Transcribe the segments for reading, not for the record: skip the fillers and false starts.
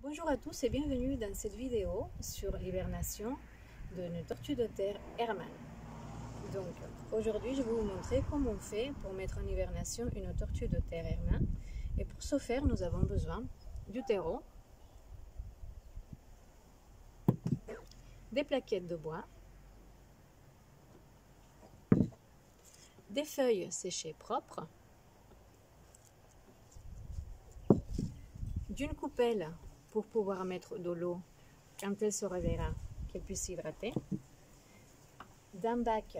Bonjour à tous et bienvenue dans cette vidéo sur l'hibernation d'une tortue de terre Hermann. Donc aujourd'hui je vais vous montrer comment on fait pour mettre en hibernation une tortue de terre Hermann. Et pour ce faire nous avons besoin du terreau, des plaquettes de bois, des feuilles séchées propres, d'une coupelle pour pouvoir mettre de l'eau quand elle se réveillera, qu'elle puisse s'hydrater, d'un bac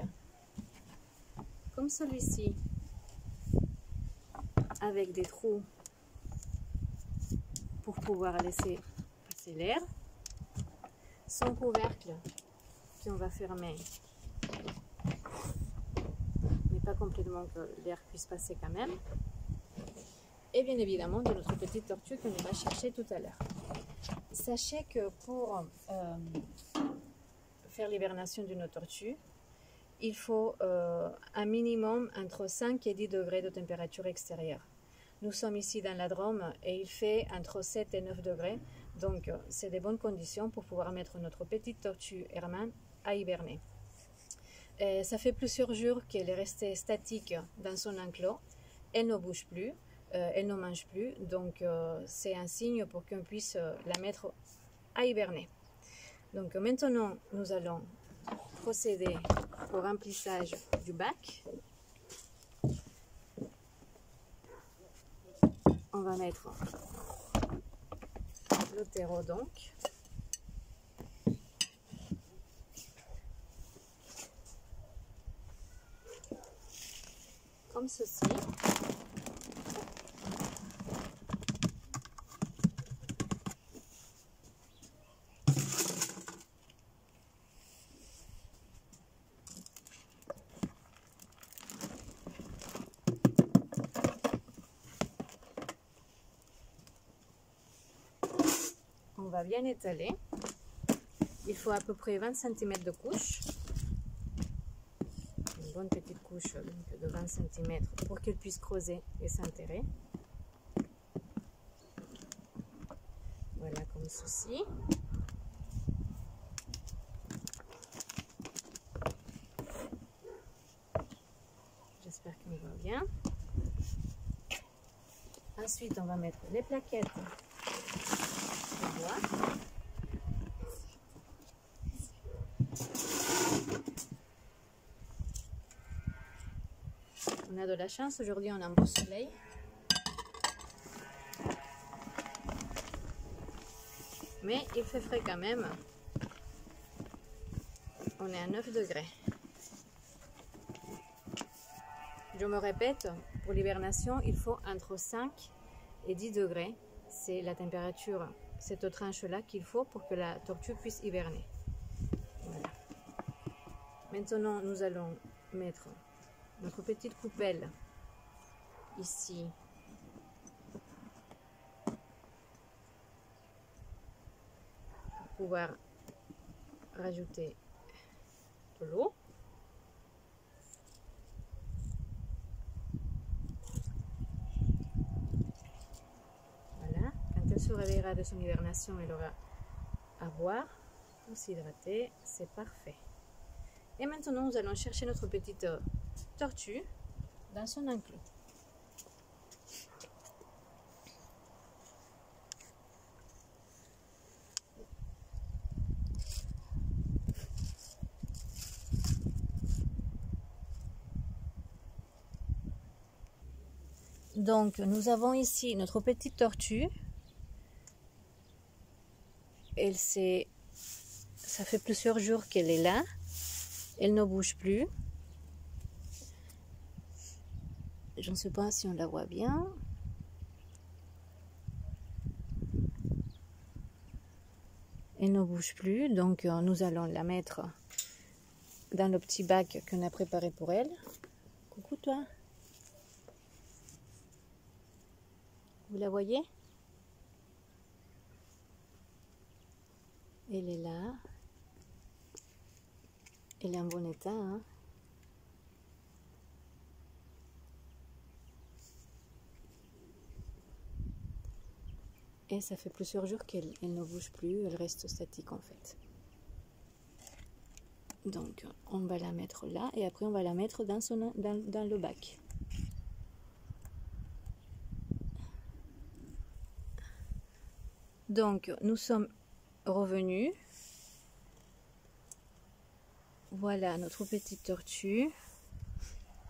comme celui-ci avec des trous pour pouvoir laisser passer l'air, son couvercle qu'on va fermer mais pas complètement, que l'air puisse passer quand même, et bien évidemment de notre petite tortue qu'on va chercher tout à l'heure. Sachez que pour faire l'hibernation d'une tortue, il faut un minimum entre 5 et 10 degrés de température extérieure. Nous sommes ici dans la Drôme et il fait entre 7 et 9 degrés, donc c'est des bonnes conditions pour pouvoir mettre notre petite tortue Hermann à hiberner. Et ça fait plusieurs jours qu'elle est restée statique dans son enclos, elle ne bouge plus, elle ne mange plus, donc c'est un signe pour qu'on puisse la mettre à hiberner. Donc maintenant nous allons procéder au remplissage du bac. On va mettre le terreau donc. Comme ceci. On va bien étaler. Il faut à peu près 20 cm de couche. Une bonne petite couche de 20 cm pour qu'elle puisse creuser et s'enterrer. Voilà, comme ceci. J'espère qu'on voit bien. Ensuite, on va mettre les plaquettes de bois. On a de la chance, aujourd'hui on a un beau soleil. Mais il fait frais quand même. On est à 9 degrés. Je me répète, pour l'hibernation, il faut entre 5 et 10 degrés. C'est la température, cette tranche-là qu'il faut pour que la tortue puisse hiberner. Voilà. Maintenant, nous allons mettre notre petite coupelle ici. Pour pouvoir rajouter de l'eau. Quand elle se réveillera de son hibernation, elle aura à boire pour s'hydrater, c'est parfait. Et maintenant, nous allons chercher notre petite tortue dans son enclos. Donc, nous avons ici notre petite tortue. Ça fait plusieurs jours qu'elle est là. Elle ne bouge plus. Je ne sais pas si on la voit bien. Elle ne bouge plus, donc nous allons la mettre dans le petit bac qu'on a préparé pour elle. Coucou toi. Vous la voyez? Elle est là. Elle est en bon état. Hein? Et ça fait plusieurs jours qu'elle ne bouge plus, elle reste statique en fait. Donc on va la mettre là et après on va la mettre dans le bac. Donc nous sommes revenus. Voilà notre petite tortue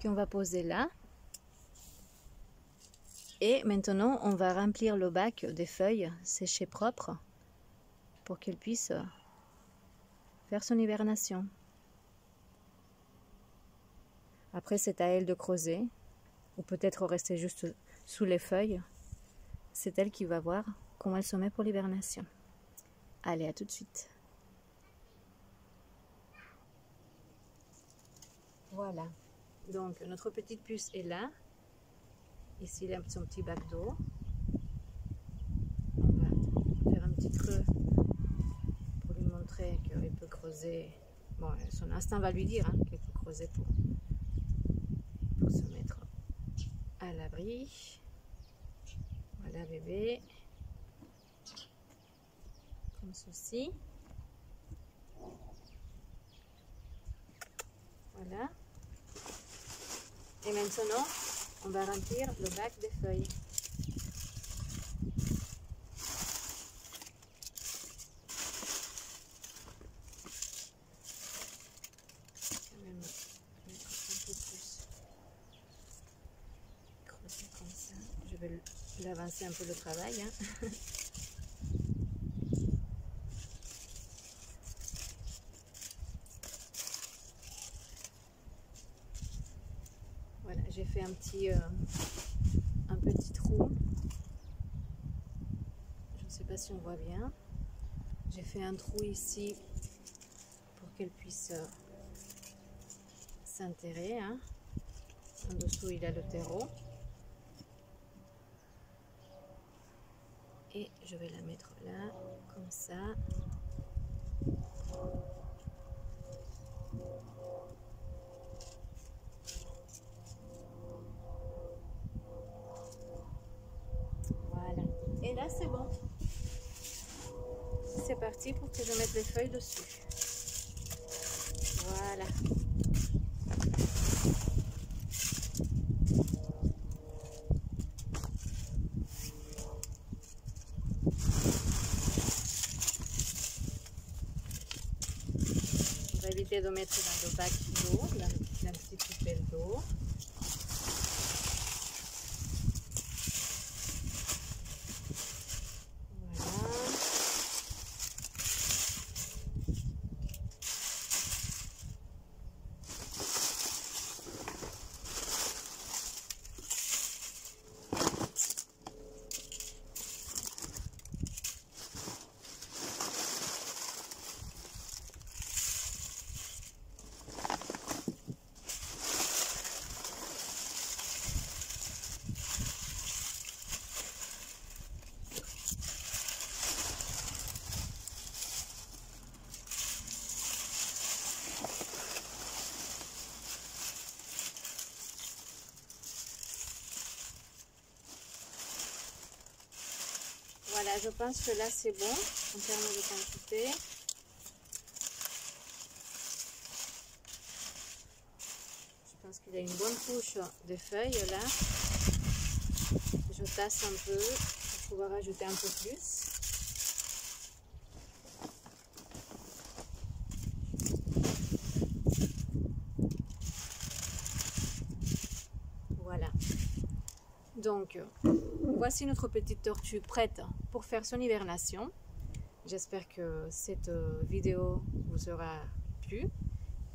qu'on va poser là. Et maintenant, on va remplir le bac des feuilles séchées propres pour qu'elle puisse faire son hibernation. Après, c'est à elle de creuser ou peut-être rester juste sous les feuilles. C'est elle qui va voir comment elle se met pour l'hibernation. Allez, à tout de suite. Voilà. Donc, notre petite puce est là. Ici, il a son petit bac d'eau. On va faire un petit creux pour lui montrer qu'il peut creuser. Bon, son instinct va lui dire qu'il peut creuser pour se mettre à l'abri. Voilà, bébé. Comme ceci. Voilà. Et maintenant, on va remplir le bac des feuilles. Je vais même mettre un peu plus. Creuser comme ça. Je vais l'avancer un peu le travail. Voilà, j'ai fait un petit trou. Je ne sais pas si on voit bien. J'ai fait un trou ici pour qu'elle puisse s'enterrer. En dessous, il a le terreau. Et je vais la mettre là, comme ça. Voilà. Et là, c'est bon. C'est parti pour que je mette les feuilles dessus. Voilà. On va éviter de mettre dans le bac d'eau, dans la petite poubelle d'eau. Voilà, je pense que là c'est bon en termes de quantité. Je pense qu'il y a une bonne couche de feuilles là. Je tasse un peu pour pouvoir ajouter un peu plus. Voilà. Donc, voici notre petite tortue prête pour faire son hibernation. J'espère que cette vidéo vous aura plu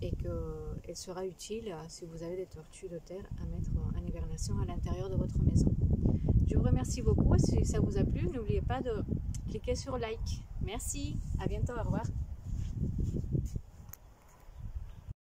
et qu'elle sera utile si vous avez des tortues de terre à mettre en hibernation à l'intérieur de votre maison. Je vous remercie beaucoup. Si ça vous a plu, n'oubliez pas de cliquer sur like. Merci, à bientôt, au revoir.